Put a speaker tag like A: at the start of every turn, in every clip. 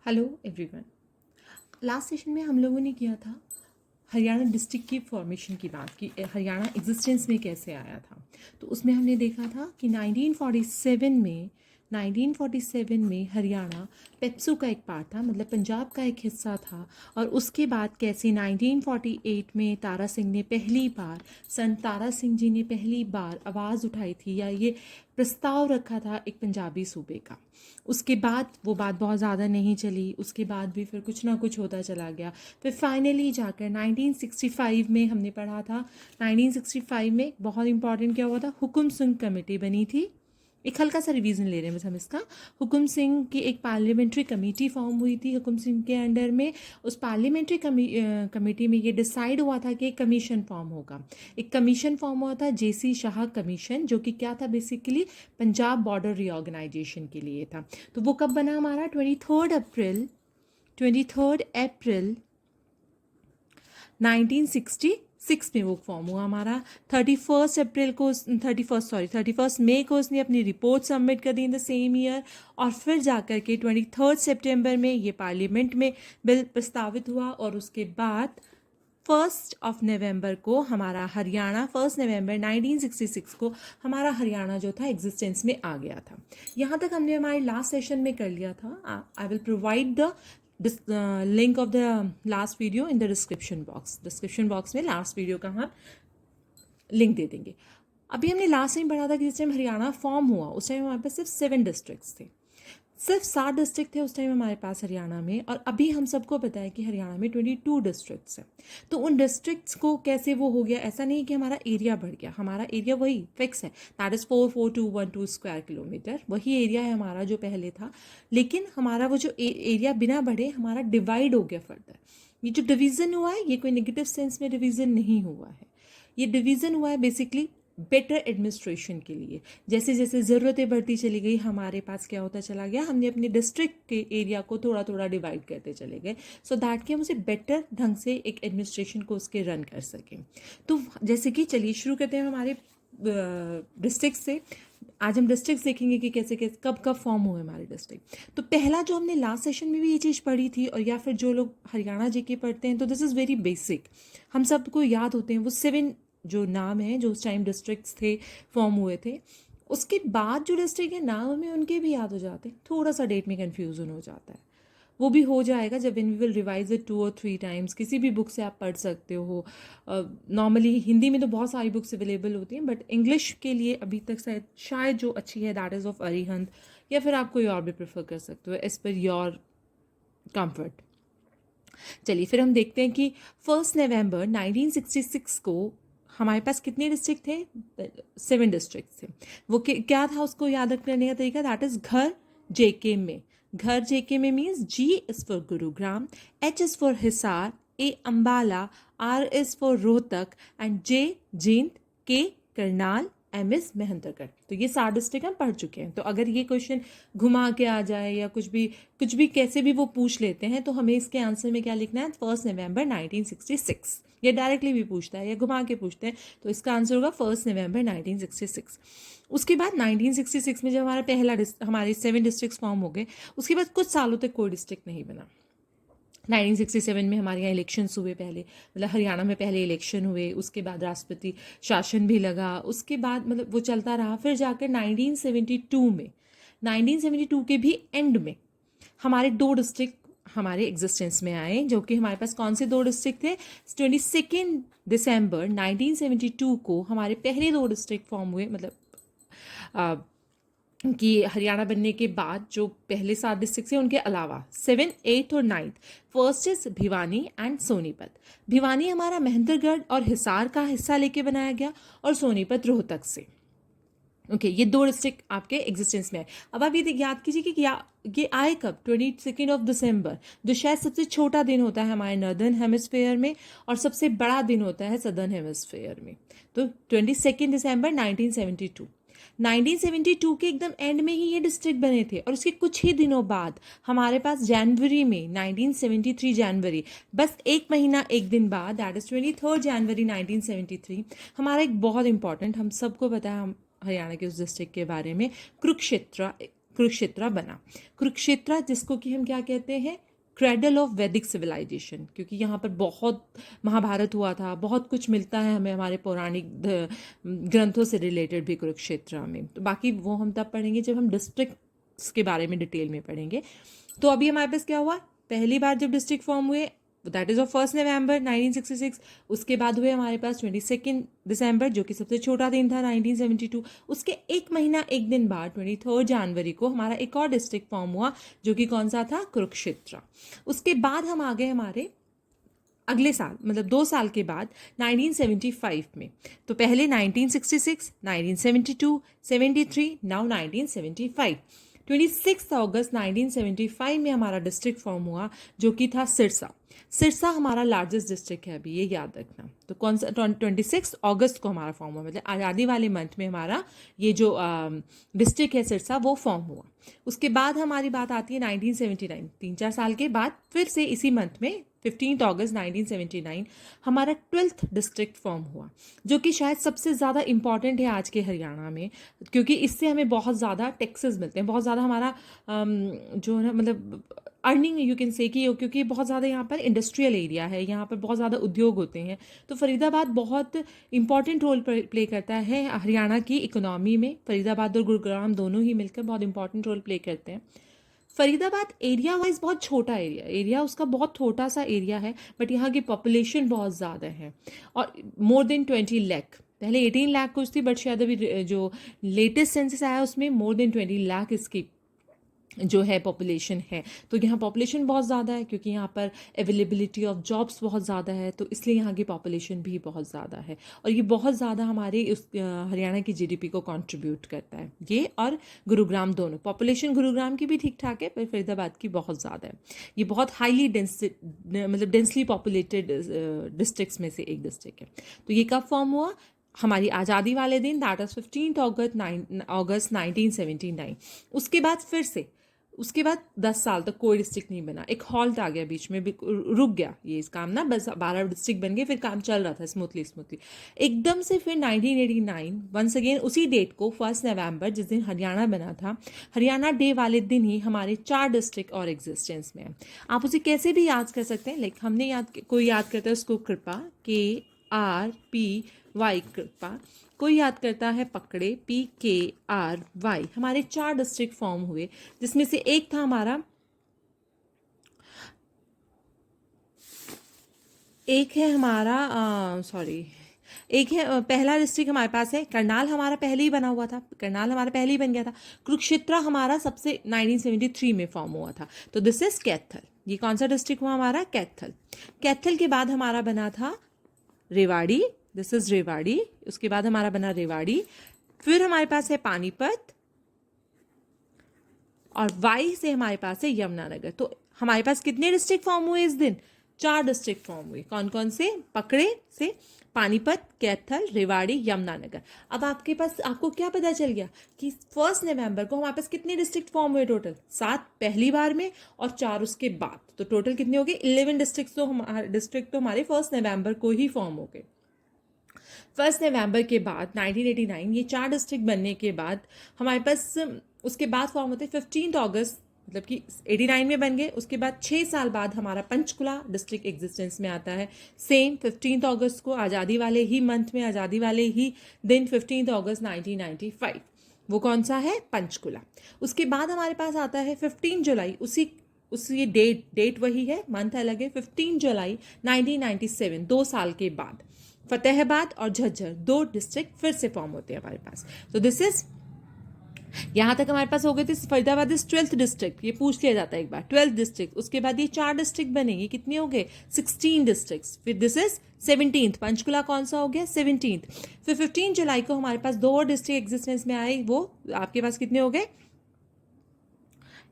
A: Hello everyone. Last session में हम लोगों ने किया था हरियाणा डिस्ट्रिक्ट की फॉर्मेशन की बात की, हरियाणा एग्जिस्टेंस में कैसे आया था। तो उसमें हमने देखा था कि 1947 में हरियाणा पेप्सू का एक पार्ट था, मतलब पंजाब का एक हिस्सा था। और उसके बाद कैसे 1948 में तारा सिंह ने पहली बार, संत तारा सिंह जी ने पहली बार आवाज़ उठाई थी या ये प्रस्ताव रखा था एक पंजाबी सूबे का। उसके बाद वो बात बहुत ज़्यादा नहीं चली, उसके बाद भी फिर कुछ ना कुछ होता चला गया। फिर फाइनली जाकर 1965 में हमने पढ़ा था, 1965 में बहुत इंपॉर्टेंट क्या हुआ था, हुकुम सिंह कमेटी बनी थी। एक हल्का सा रिवीजन ले रहे हैं बस हम इसका। हुकुम सिंह की एक पार्लियामेंट्री कमेटी फॉर्म हुई थी हुकुम सिंह के अंडर में। उस पार्लियामेंट्री कमेटी में ये डिसाइड हुआ था कि एक कमीशन फॉर्म होगा। एक कमीशन फॉर्म हुआ था जेसी शाह कमीशन, जो कि क्या था, बेसिकली पंजाब बॉर्डर रीऑर्गेनाइजेशन के लिए था। तो वो कब बना हमारा, 23 अप्रैल 1966 में वो फॉर्म हुआ हमारा। 31 मई को उसने अपनी रिपोर्ट सबमिट कर दी इन द सेम ईयर। और फिर जाकर के 23 सितंबर में ये पार्लियामेंट में बिल प्रस्तावित हुआ। और उसके बाद 1 नवंबर को हमारा हरियाणा, 1 नवंबर 1966 को हमारा हरियाणा जो था एग्जिस्टेंस में आ गया था। यहाँ तक हमने हमारे लास्ट सेशन में कर लिया था। I will provide the link of the last video in the description box में लास्ट वीडियो का हम लिंक दे देंगे। अभी हमने लास्ट टाइम पढ़ा था कि जिस टाइम हरियाणा फॉर्म हुआ उस टाइम हमारे पास सिर्फ 7 डिस्ट्रिक्ट्स थे, सिर्फ 7 डिस्ट्रिक्ट थे उस टाइम हमारे पास हरियाणा में। और अभी हम सबको पता है कि हरियाणा में 22 डिस्ट्रिक्ट्स हैं। तो उन डिस्ट्रिक्ट्स को कैसे वो हो गया, ऐसा नहीं कि हमारा एरिया बढ़ गया, हमारा एरिया वही फिक्स है, दैट इज़ 44212 स्क्वायर किलोमीटर, वही एरिया है हमारा जो पहले था। लेकिन हमारा वो जो एरिया बिना बढ़े हमारा डिवाइड हो गया फर्दर। ये जो डिवीज़न हुआ है ये कोई नेगेटिव सेंस में डिवीज़न नहीं हुआ है, ये डिवीज़न हुआ है बेसिकली बेटर एडमिनिस्ट्रेशन के लिए। जैसे जैसे ज़रूरतें बढ़ती चली गई हमारे पास क्या होता चला गया, हमने अपने डिस्ट्रिक्ट के एरिया को थोड़ा थोड़ा डिवाइड करते चले गए, सो दैट कि हम उसे बेटर ढंग से एक एडमिनिस्ट्रेशन को उसके रन कर सकें। तो जैसे कि चलिए शुरू करते हैं हमारे डिस्ट्रिक्ट से। आज हम डिस्ट्रिक्ट देखेंगे कि कैसे कैसे कब कब फॉर्म हुए हमारे डिस्ट्रिक्ट। तो पहला जो हमने लास्ट सेशन में भी ये चीज़ पढ़ी थी, और या फिर जो लोग हरियाणा जीके पढ़ते हैं तो दिस इज़ वेरी बेसिक, हम सबको याद होते हैं वो 7 जो नाम है जो उस टाइम डिस्ट्रिक्ट्स थे, फॉर्म हुए थे। उसके बाद जो डिस्ट्रिक्ट है नाम हमें उनके भी याद हो जाते हैं, थोड़ा सा डेट में कन्फ्यूज़न हो जाता है, वो भी हो जाएगा जब वी विल रिवाइज इट 2 और 3 टाइम्स। किसी भी बुक से आप पढ़ सकते हो। नॉर्मली हिंदी में तो बहुत सारी बुक्स अवेलेबल होती हैं, बट इंग्लिश के लिए अभी तक शायद जो अच्छी है दैट इज़ ऑफ अरिहंत, या फिर आप कोई और भी प्रेफर कर सकते हो एज पर योर कंफर्ट। चलिए फिर हम देखते हैं कि 1 नवंबर 1966 को हमारे पास कितने डिस्ट्रिक्ट थे, 7 डिस्ट्रिक्ट थे। वो क्या था उसको याद रखने का तरीका, दैट इज घर जेके में। घर जेके में means G is for Gurugram, H is for Hisar, A Ambala, R is for Rohtak and J Jind, K Karnal, M is मेहंदरगढ़। तो ये 7 डिस्ट्रिक्ट हम पढ़ चुके हैं। तो अगर ये क्वेश्चन घुमा के आ जाए या कुछ भी कैसे भी वो पूछ लेते हैं तो हमें इसके आंसर में क्या लिखना है, 1 नवंबर 1966। ये डायरेक्टली भी पूछता है या घुमा के पूछते हैं तो इसका आंसर होगा 1 नवंबर 1966। उसके बाद 1966 में जब हमारे 7 डिस्ट्रिक्ट फॉर्म हो गए, उसके बाद कुछ सालों तक कोई डिस्ट्रिक्ट नहीं बना। 1967 में हमारे यहाँ इलेक्शंस हुए, पहले मतलब हरियाणा में पहले इलेक्शन हुए, उसके बाद राष्ट्रपति शासन भी लगा, उसके बाद मतलब वो चलता रहा। फिर जाकर 1972 के भी एंड में हमारे 2 डिस्ट्रिक्ट हमारे एग्जिस्टेंस में आए, जो कि हमारे पास कौन से 2 डिस्ट्रिक्ट थे। 22 दिसंबर 1972 को हमारे पहले 2 डिस्ट्रिक्ट फॉर्म हुए, मतलब कि हरियाणा बनने के बाद जो पहले 7 डिस्ट्रिक्ट थे उनके अलावा 7, 8 और 9। First is Bhiwani and Sonipat. Bhiwani हमारा महेंद्रगढ़ और हिसार का हिस्सा लेके बनाया गया, और सोनीपत रोहतक से। ओके, ये 2 डिस्ट्रिक्ट आपके एग्जिस्टेंस में है। अब आप ये याद कीजिए कि ये आए कब, 22 दिसंबर, जो शायद सबसे छोटा दिन होता है हमारे नॉर्दर्न हेमिस्फेयर में और सबसे बड़ा दिन होता है सदर्न हेमिस्फेयर में। तो 22 दिसंबर 1972 के एकदम एंड में ही ये डिस्ट्रिक्ट बने थे। और उसके कुछ ही दिनों बाद हमारे पास जनवरी में 1973 जनवरी, बस 1 महीना 1 दिन बाद, दैट इज 23 जनवरी 1973, हमारा एक बहुत इंपॉर्टेंट, हम सबको पता है हम हरियाणा के उस डिस्ट्रिक्ट के बारे में, कुरुक्षेत्र कुरुक्षेत्र बना। कुरुक्षेत्र जिसको कि हम क्या कहते हैं, क्रेडल ऑफ वैदिक सिविलाइजेशन, क्योंकि यहाँ पर बहुत महाभारत हुआ था, बहुत कुछ मिलता है हमें हमारे पौराणिक ग्रंथों से रिलेटेड भी कुरुक्षेत्र में। तो बाकी वो हम तब पढ़ेंगे जब हम डिस्ट्रिक्ट्स के बारे में डिटेल में पढ़ेंगे। तो अभी हमारे पास क्या हुआ, पहली बार जब डिस्ट्रिक्ट फॉर्म हुए दैट इज़ ऑफ 1 नवंबर 1966। उसके बाद हुए हमारे पास 22 दिसंबर जो कि सबसे छोटा दिन था 1972। उसके एक महीना एक दिन बाद 23 जनवरी को हमारा एक और डिस्ट्रिक्ट फॉर्म हुआ जो कि कौन सा था, कुरुक्षेत्र। उसके बाद हम आ गए हमारे अगले साल, मतलब 2 साल के बाद 1975 में। तो पहले 1966, 1972, 73, नाउ 1975। 26 अगस्त 1975 में हमारा डिस्ट्रिक्ट फॉर्म हुआ जो कि था सिरसा। सिरसा हमारा लार्जेस्ट डिस्ट्रिक्ट है, अभी ये याद रखना। तो कौन सा 26 अगस्त को हमारा फॉर्म हुआ, मतलब आज़ादी वाले मंथ में हमारा ये जो डिस्ट्रिक्ट है सिरसा वो फॉर्म हुआ। उसके बाद हमारी बात आती है 1979, 3-4 साल के बाद फिर से इसी मंथ में 15 अगस्त 1979 हमारा 12th डिस्ट्रिक्ट फॉर्म हुआ, जो कि शायद सबसे ज़्यादा इम्पॉर्टेंट है आज के हरियाणा में, क्योंकि इससे हमें बहुत ज़्यादा टैक्सेस मिलते हैं, बहुत ज़्यादा हमारा जो है ना, मतलब अर्निंग यू कैन से कि, क्योंकि बहुत ज़्यादा यहाँ पर इंडस्ट्रियल एरिया है, यहाँ पर बहुत ज़्यादा उद्योग होते हैं। तो फरीदाबाद बहुत इंपॉर्टेंट रोल प्ले करता है हरियाणा की इकोनॉमी में। फरीदाबाद और गुरुग्राम दोनों ही मिलकर बहुत इंपॉर्टेंट रोल प्ले करते हैं। फरीदाबाद एरिया वाइज बहुत छोटा एरिया उसका बहुत छोटा सा एरिया है, बट यहाँ की पॉपुलेशन बहुत ज़्यादा है और मोर देन 20 लाख। पहले 18 लाख कुछ थी, बट शायद अभी जो लेटेस्ट सेंसस आया उसमें मोर देन 20 लाख इसकी जो है पॉपुलेशन है। तो यहाँ पॉपुलेशन बहुत ज़्यादा है क्योंकि यहाँ पर अवेलेबिलिटी ऑफ जॉब्स बहुत ज़्यादा है, तो इसलिए यहाँ की पॉपुलेशन भी बहुत ज़्यादा है और ये बहुत ज़्यादा हमारे उस हरियाणा की जीडीपी को कंट्रीब्यूट करता है। ये और गुरुग्राम दोनों, पॉपुलेशन गुरुग्राम की भी ठीक ठाक है पर फरीदाबाद की बहुत ज़्यादा है। ये बहुत हाईली मतलब डेंसली पॉपुलेटेड डिस्ट्रिक्ट्स में से एक डिस्ट्रिक्ट है। तो ये कब फॉर्म हुआ, हमारी आज़ादी वाले दिन, दैट इज़ 15 अगस्त 1979। उसके बाद फिर से उसके बाद 10 साल तक कोई डिस्ट्रिक्ट नहीं बना, एक हॉल्ट आ गया बीच में, रुक गया ये इस काम ना, बस 12 डिस्ट्रिक्ट बन गए, फिर काम चल रहा था स्मूथली एकदम से। फिर 1989 वंस अगेन उसी डेट को 1 नवंबर जिस दिन हरियाणा बना था, हरियाणा डे वाले दिन ही हमारे 4 डिस्ट्रिक्ट और एग्जिस्टेंस में है। आप उसे कैसे भी याद कर सकते हैं, लाइक हमने कोई याद करता है उसको कृपा, KRPY कृपा, कोई याद करता है पकड़े, PKRY। हमारे 4 डिस्ट्रिक्ट फॉर्म हुए जिसमें से एक था हमारा, एक है हमारा एक है पहला डिस्ट्रिक्ट हमारे पास है करनाल, हमारा पहले ही बना हुआ था, करनाल हमारा पहले ही बन गया था। कुरुक्षेत्र हमारा सबसे 1973 में फॉर्म हुआ था। तो दिस इज कैथल। ये कौन सा डिस्ट्रिक्ट हुआ हमारा, कैथल। कैथल के बाद हमारा बना था रेवाड़ी, दिस इज रेवाड़ी। उसके बाद हमारा बना रेवाड़ी, फिर हमारे पास है पानीपत और वाई से हमारे पास है यमुनानगर। तो हमारे पास कितने डिस्ट्रिक्ट फॉर्म हुए इस दिन, 4 डिस्ट्रिक्ट फॉर्म हुए। कौन कौन से, पकड़े से पानीपत, कैथल, रेवाड़ी, यमुनानगर। अब आपके पास, आपको क्या पता चल गया कि 1 नवंबर को हमारे पास कितने डिस्ट्रिक्ट फॉर्म हुए, टोटल 7 पहली बार में और 4 उसके बाद। तो टोटल कितने हो गए, 11 डिस्ट्रिक्ट तो हमारे 1 नवंबर को ही फॉर्म हो गए। 1 नवंबर के बाद 1989 ये 4 डिस्ट्रिक्ट बनने के बाद हमारे पास उसके बाद फॉर्म होते 15 अगस्त, मतलब कि 89 में बन गए। उसके बाद 6 साल बाद हमारा पंचकुला डिस्ट्रिक्ट एग्जिस्टेंस में आता है, सेम 15 अगस्त को, आज़ादी वाले ही मंथ में, आज़ादी वाले ही दिन 15 अगस्त 1995। वो कौन सा है, पंचकुला। उसके बाद हमारे पास आता है 15 जुलाई, उसी डेट वही है, मंथ अलग है, 15 जुलाई 1997, 2 साल के बाद फतेहाबाद और झज्जर 2 डिस्ट्रिक्ट फिर से फॉर्म होते हैं हमारे पास। तो दिस इज, यहाँ तक हमारे पास हो गए थे। फरीदाबाद इज 12th डिस्ट्रिक्ट, ये पूछ लिया जाता है एक बार, 12th डिस्ट्रिक्ट। उसके बाद ये 4 डिस्ट्रिक्ट बनेंगे, कितने हो गए, 16 डिस्ट्रिक्ट। फिर दिस इज 17th, पंचकुला कौन सा हो गया, 17th। फिर 15 जुलाई को हमारे पास 2 और डिस्ट्रिक्ट एग्जिस्टेंस में आए, वो आपके पास कितने हो गए,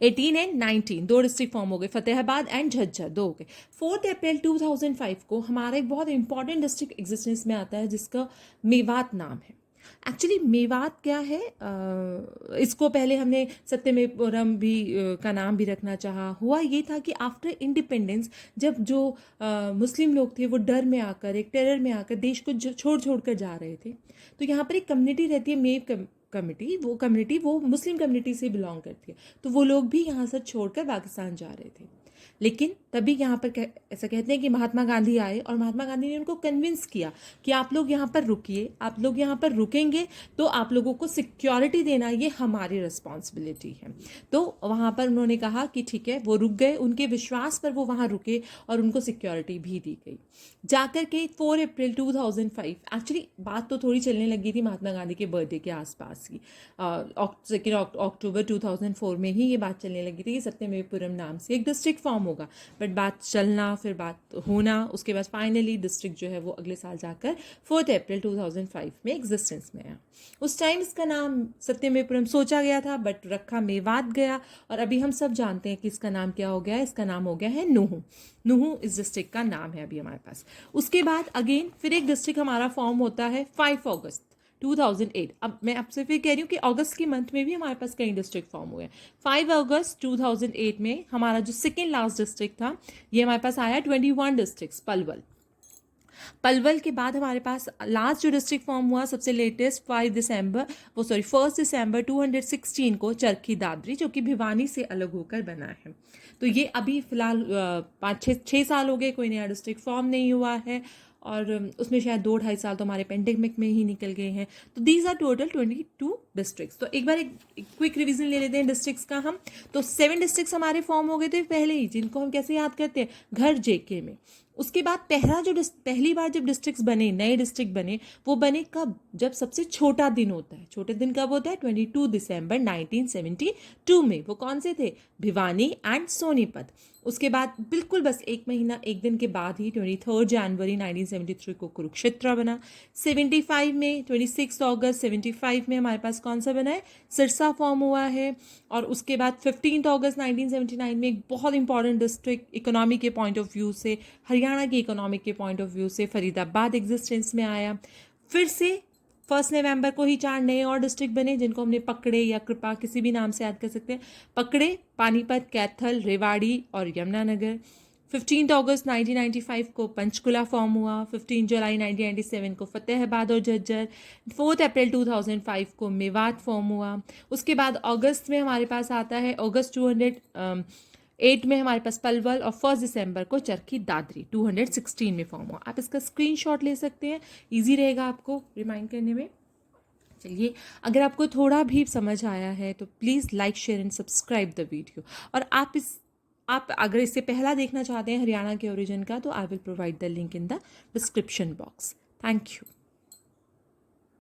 A: 18 एंड 19, 2 डिस्ट्रिक्ट फॉर्म हो गए, फतेहाबाद एंड झज्जर 2 हो गए। 4 अप्रैल 2005 को हमारा एक बहुत इंपॉर्टेंट डिस्ट्रिक्ट एग्जिस्टेंस में आता है जिसका मेवात नाम है। एक्चुअली मेवात क्या है, इसको पहले हमने सत्यमेवरम भी का नाम भी रखना चाहा। हुआ ये था कि आफ्टर इंडिपेंडेंस जब जो मुस्लिम लोग थे वो डर में आकर, एक टेरर में आकर देश को छोड़ कर जा रहे थे, तो यहाँ पर एक कम्युनिटी रहती है कम्युनिटी वो मुस्लिम कम्युनिटी से बिलोंग करती है, तो वो लोग भी यहाँ से छोड़कर पाकिस्तान जा रहे थे। लेकिन तभी यहाँ पर ऐसा कहते हैं कि महात्मा गांधी आए और महात्मा गांधी ने उनको कन्विंस किया कि आप लोग यहाँ पर रुकिए, आप लोग यहाँ पर रुकेंगे तो आप लोगों को सिक्योरिटी देना ये हमारी रिस्पॉन्सिबिलिटी है। तो वहाँ पर उन्होंने कहा कि ठीक है, वो रुक गए, उनके विश्वास पर वो वहाँ रुके और उनको सिक्योरिटी भी दी गई। जाकर के 4 अप्रैल 2005, एक्चुअली बात तो थोड़ी चलने लगी थी महात्मा गांधी के बर्थडे के आसपास ही, 2 अक्टूबर 2004 में ही ये बात चलने लगी थी कि सत्यमेवपुरम नाम से एक डिस्ट्रिक्ट फॉर्म होगा। बट बात चलना, फिर बात होना, उसके बाद फाइनली डिस्ट्रिक्ट जो है वो अगले साल जाकर 4 अप्रैल 2005 में एग्जिस्टेंस में आया। उस टाइम इसका नाम सत्यमेवपुरम सोचा गया था, बट रखा मेवात गया, और अभी हम सब जानते हैं कि इसका नाम क्या हो गया है। इसका नाम हो गया है नूहू। नूहू इस डिस्ट्रिक्ट का नाम है अभी हमारे पास। उसके बाद अगेन फिर एक डिस्ट्रिक्ट हमारा फॉर्म होता है 5 अगस्त 2008। अब मैं आपसे फिर कह रही हूँ कि अगस्त के मंथ में भी हमारे पास कई डिस्ट्रिक्ट फॉर्म हुए हैं। 5 अगस्त 2008 में हमारा जो सेकेंड लास्ट डिस्ट्रिक्ट था, ये हमारे पास आया 21 डिस्ट्रिक्ट्स, पलवल के बाद हमारे पास लास्ट जो डिस्ट्रिक्ट फॉर्म हुआ सबसे लेटेस्ट 1 दिसंबर 216 को चरखी दादरी, जो कि भिवानी से अलग होकर बना है। तो ये अभी फिलहाल 5-6 साल हो गए, कोई नया डिस्ट्रिक्ट फॉर्म नहीं हुआ है, और उसमें शायद 2-2.5 साल तो हमारे पेंडेमिक में ही निकल गए हैं। तो दीज आर टोटल 22 डिस्ट्रिक्ट्स। तो एक बार एक क्विक रिवीजन ले लेते हैं डिस्ट्रिक्ट्स का हम। तो 7 डिस्ट्रिक्ट्स हमारे फॉर्म हो गए थे पहले ही, जिनको हम कैसे याद करते हैं, घर जेके में। उसके बाद पहली बार जब डिस्ट्रिक्ट्स बने, नए डिस्ट्रिक्ट बने, वो बने कब, जब सबसे छोटा दिन होता है। छोटे दिन कब होता है, 22 दिसंबर 1972 में। वो कौन से थे, भिवानी एंड सोनीपत। उसके बाद बिल्कुल बस एक दिन के बाद ही 23 जनवरी 1973 को कुरुक्षेत्र बना। 75 में 26 अगस्त 75 में हमारे पास कौन सा बना है, सिरसा फॉर्म हुआ है। और उसके बाद 15 अगस्त 1979 में एक बहुत इंपॉर्टेंट डिस्ट्रिक्ट इकोनॉमी के पॉइंट ऑफ व्यू से, हरियाणा की इकोनॉमिक के पॉइंट ऑफ व्यू से, फरीदाबाद एग्जिस्टेंस में आया। फिर से 1 नवंबर को ही 4 नए और डिस्ट्रिक्ट बने, जिनको हमने पकड़े या कृपा किसी भी नाम से याद कर सकते हैं। पकड़े, पानीपत, कैथल, रेवाड़ी और यमुनानगर। 15 अगस्त 1995 को पंचकुला फॉर्म हुआ। 15 जुलाई 1997 को फतेहाबाद और झज्जर। 4 अप्रैल 2005 को मेवात फॉर्म हुआ। उसके बाद अगस्त में हमारे पास आता है, अगस्त 208 में हमारे पास पलवल, और 1 दिसंबर को चरखी दादरी 216 में फॉर्म हुआ। आप इसका स्क्रीनशॉट ले सकते हैं, इजी रहेगा आपको रिमाइंड करने में। चलिए, अगर आपको थोड़ा भी समझ आया है तो please like, share and subscribe the video. और आप अगर इससे पहला देखना चाहते हैं हरियाणा के ओरिजिन का, तो I will provide the link in the description box. Thank you.